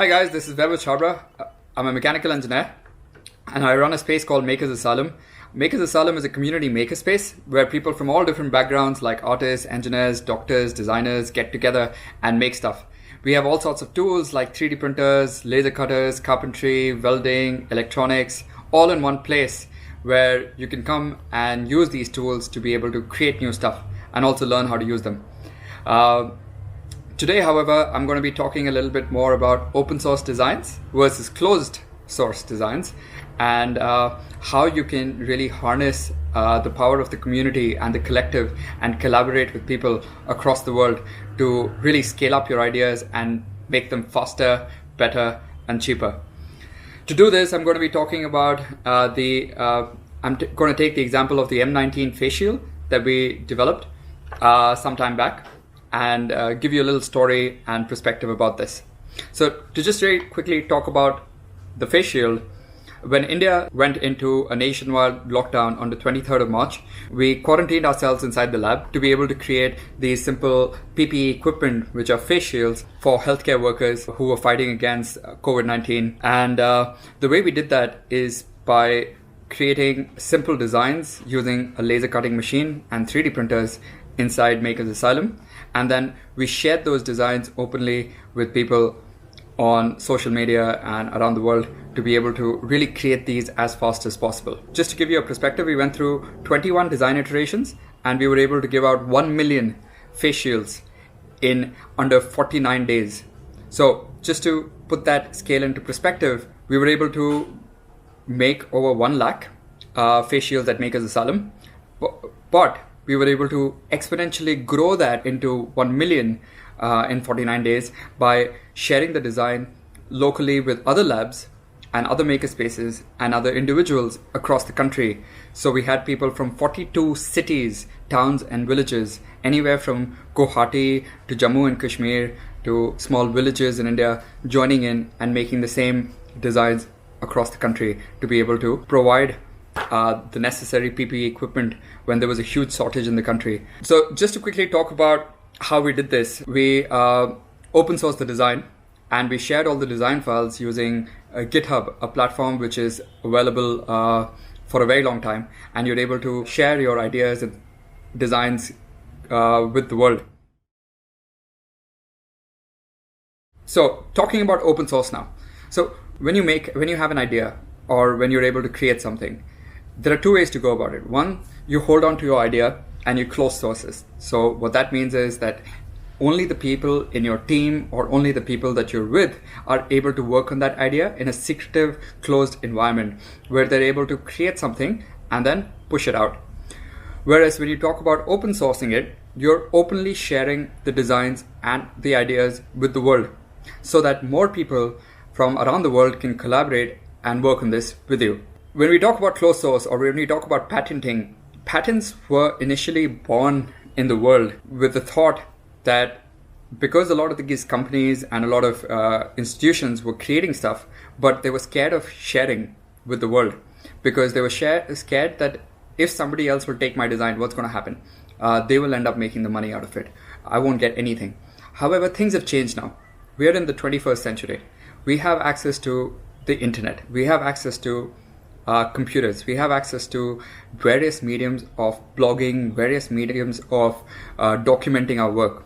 Hi guys, this is Vaibhav Chhabra. I'm a mechanical engineer and I run a space called Makers Asylum. Makers Asylum is a community makerspace where people from all different backgrounds like artists, engineers, doctors, designers get together and make stuff. We have all sorts of tools like 3D printers, laser cutters, carpentry, welding, electronics, all in one place where you can come and use these tools to be able to create new stuff and also learn how to use them. Today, however, I'm going to be talking a little bit more about open source designs versus closed source designs and how you can really harness the power of the community and the collective and collaborate with people across the world to really scale up your ideas and make them faster, better, and cheaper. To do this, I'm going to be talking about I'm going to take the example of the M19 face shield that we developed some time back and give you a little story and perspective about this. So to just very quickly talk about the face shield, when India went into a nationwide lockdown on the 23rd of March, we quarantined ourselves inside the lab to be able to create these simple PPE equipment, which are face shields for healthcare workers who were fighting against COVID-19. And the way we did that is by creating simple designs using a laser cutting machine and 3D printers inside Makers Asylum. And then we shared those designs openly with people on social media and around the world to be able to really create these as fast as possible. Just to give you a perspective, we went through 21 design iterations and we were able to give out 1 million face shields in under 49 days. So just to put that scale into perspective, we were able to make over 1 lakh face shields at Makers Asylum. But we were able to exponentially grow that into 1 million in 49 days by sharing the design locally with other labs and other makerspaces and other individuals across the country. So we had people from 42 cities, towns and villages, anywhere from Guwahati to Jammu and Kashmir to small villages in India, joining in and making the same designs across the country to be able to provide the necessary PPE equipment when there was a huge shortage in the country. So just to quickly talk about how we did this, we open sourced the design and we shared all the design files using GitHub, a platform which is available for a very long time, and you're able to share your ideas and designs with the world. So talking about open source now. So when you have an idea or when you're able to create something, there are 2 ways to go about it. One, you hold on to your idea and you close sources. So what that means is that only the people in your team or only the people that you're with are able to work on that idea in a secretive, closed environment where they're able to create something and then push it out. Whereas when you talk about open sourcing it, you're openly sharing the designs and the ideas with the world so that more people from around the world can collaborate and work on this with you. When we talk about closed source or when we talk about patenting, patents were initially born in the world with the thought that because a lot of these companies and a lot of institutions were creating stuff, but they were scared of sharing with the world because they were scared that if somebody else will take my design, what's going to happen? They will end up making the money out of it. I won't get anything. However, things have changed now. We are in the 21st century. We have access to the internet. We have access to computers. We have access to various mediums of blogging, various mediums of documenting our work.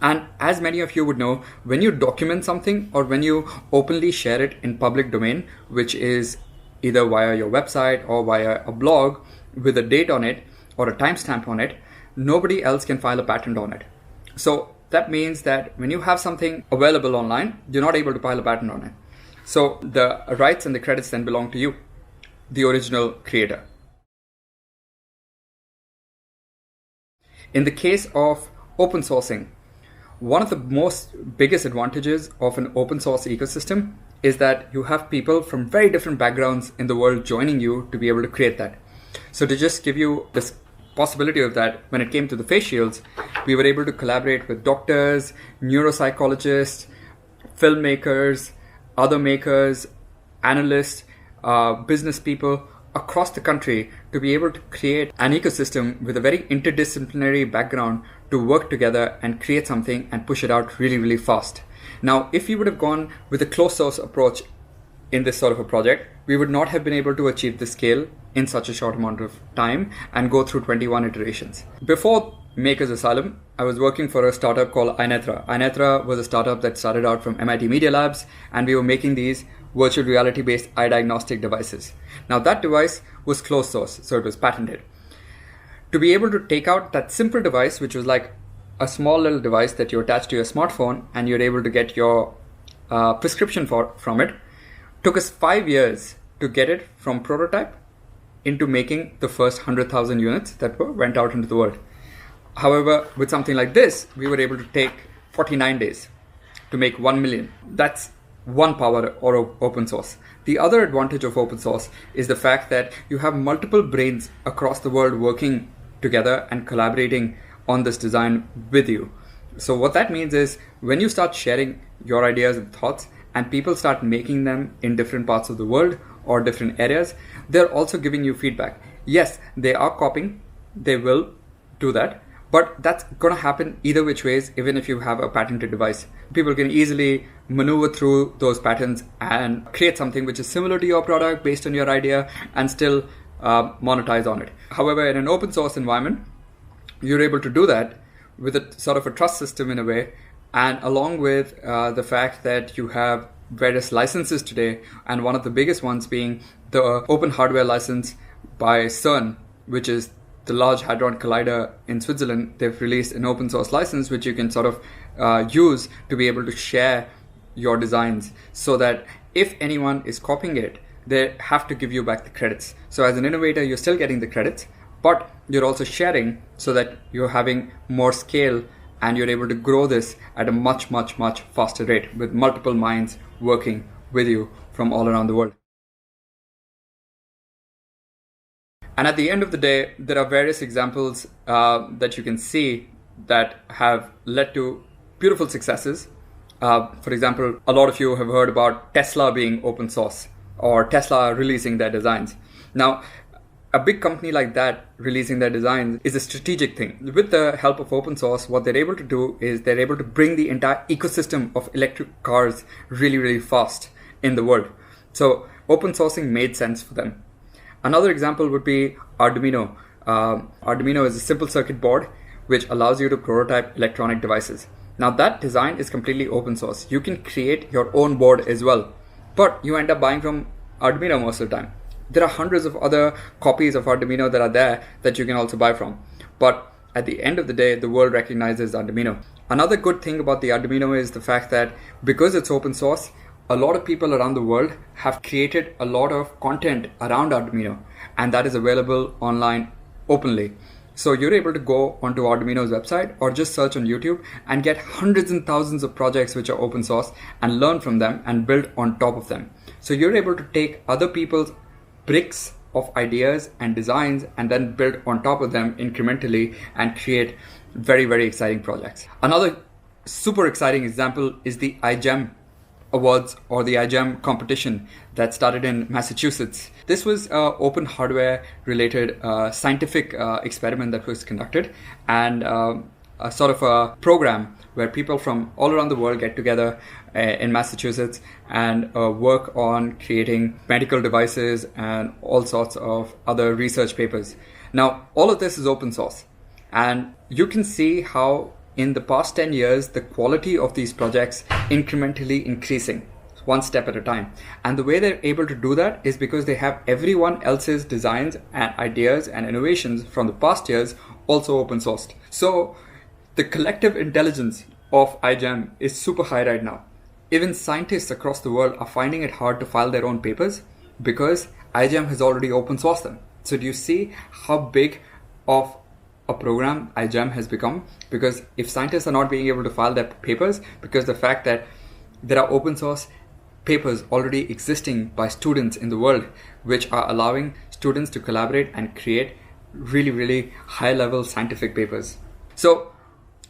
And as many of you would know, when you document something or when you openly share it in public domain, which is either via your website or via a blog with a date on it or a timestamp on it, nobody else can file a patent on it. So that means that when you have something available online, you're not able to file a patent on it. So the rights and the credits then belong to you, the original creator. In the case of open sourcing, one of the most biggest advantages of an open source ecosystem is that you have people from very different backgrounds in the world joining you to be able to create that. So to just give you this possibility of that, when it came to the face shields, we were able to collaborate with doctors, neuropsychologists, filmmakers, other makers, analysts, business people, across the country to be able to create an ecosystem with a very interdisciplinary background to work together and create something and push it out really, really fast. Now, if we would have gone with a closed source approach in this sort of a project, we would not have been able to achieve the scale in such a short amount of time and go through 21 iterations. Before Makers Asylum, I was working for a startup called iNetra. iNetra was a startup that started out from MIT Media Labs, and we were making these virtual reality based eye diagnostic devices. Now that device was closed source, so it was patented. To be able to take out that simple device, which was like a small little device that you attach to your smartphone and you're able to get your prescription from it, took us 5 years to get it from prototype into making the first 100,000 units that went out into the world. However, with something like this, we were able to take 49 days to make 1 million. That's one power or open source. The other advantage of open source is the fact that you have multiple brains across the world working together and collaborating on this design with you. So what that means is when you start sharing your ideas and thoughts and people start making them in different parts of the world or different areas, they're also giving you feedback. Yes, they are copying, they will do that, but that's going to happen either which ways, even if you have a patented device. People can easily maneuver through those patents and create something which is similar to your product based on your idea and still monetize on it. However, in an open source environment, you're able to do that with a sort of a trust system in a way, and along with the fact that you have various licenses today, and one of the biggest ones being the open hardware license by CERN, which is the Large Hadron Collider in Switzerland. They've released an open source license which you can sort of use to be able to share your designs, so that if anyone is copying it, they have to give you back the credits. So as an innovator, you're still getting the credits, but you're also sharing so that you're having more scale and you're able to grow this at a much, much, much faster rate with multiple minds working with you from all around the world. And at the end of the day, there are various examples that you can see that have led to beautiful successes. For example, a lot of you have heard about Tesla being open source or Tesla releasing their designs. Now, a big company like that releasing their designs is a strategic thing. With the help of open source, what they're able to do is they're able to bring the entire ecosystem of electric cars really, really fast in the world. So open sourcing made sense for them. Another example would be Arduino. Arduino is a simple circuit board which allows you to prototype electronic devices. Now that design is completely open source. You can create your own board as well, but you end up buying from Arduino most of the time. There are hundreds of other copies of Arduino that are there that you can also buy from. But at the end of the day, the world recognizes Arduino. Another good thing about the Arduino is the fact that because it's open source, a lot of people around the world have created a lot of content around Arduino, and that is available online openly. So you're able to go onto Arduino's website or just search on YouTube and get hundreds and thousands of projects which are open source and learn from them and build on top of them. So you're able to take other people's bricks of ideas and designs and then build on top of them incrementally and create very, very exciting projects. Another super exciting example is the iGEM Awards or the iGEM competition that started in Massachusetts. This was an open hardware related scientific experiment that was conducted, and a sort of a program where people from all around the world get together in Massachusetts and work on creating medical devices and all sorts of other research papers. Now, all of this is open source, and you can see how in the past 10 years, the quality of these projects incrementally increasing, one step at a time. And the way they're able to do that is because they have everyone else's designs and ideas and innovations from the past years also open sourced. So the collective intelligence of iGEM is super high right now. Even scientists across the world are finding it hard to file their own papers because iGEM has already open sourced them. So do you see how big of a program iGEM has become? Because if scientists are not being able to file their papers because the fact that there are open source papers already existing by students in the world which are allowing students to collaborate and create really, really high level scientific papers. So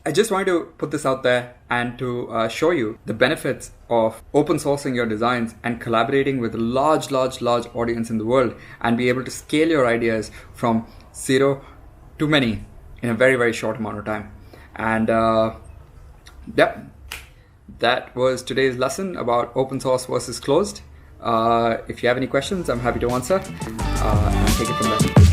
I just wanted to put this out there and to show you the benefits of open sourcing your designs and collaborating with a large audience in the world and be able to scale your ideas from zero to many in a very short amount of time. And yep, that was today's lesson about open source versus closed. If you have any questions, I'm happy to answer and take it from there.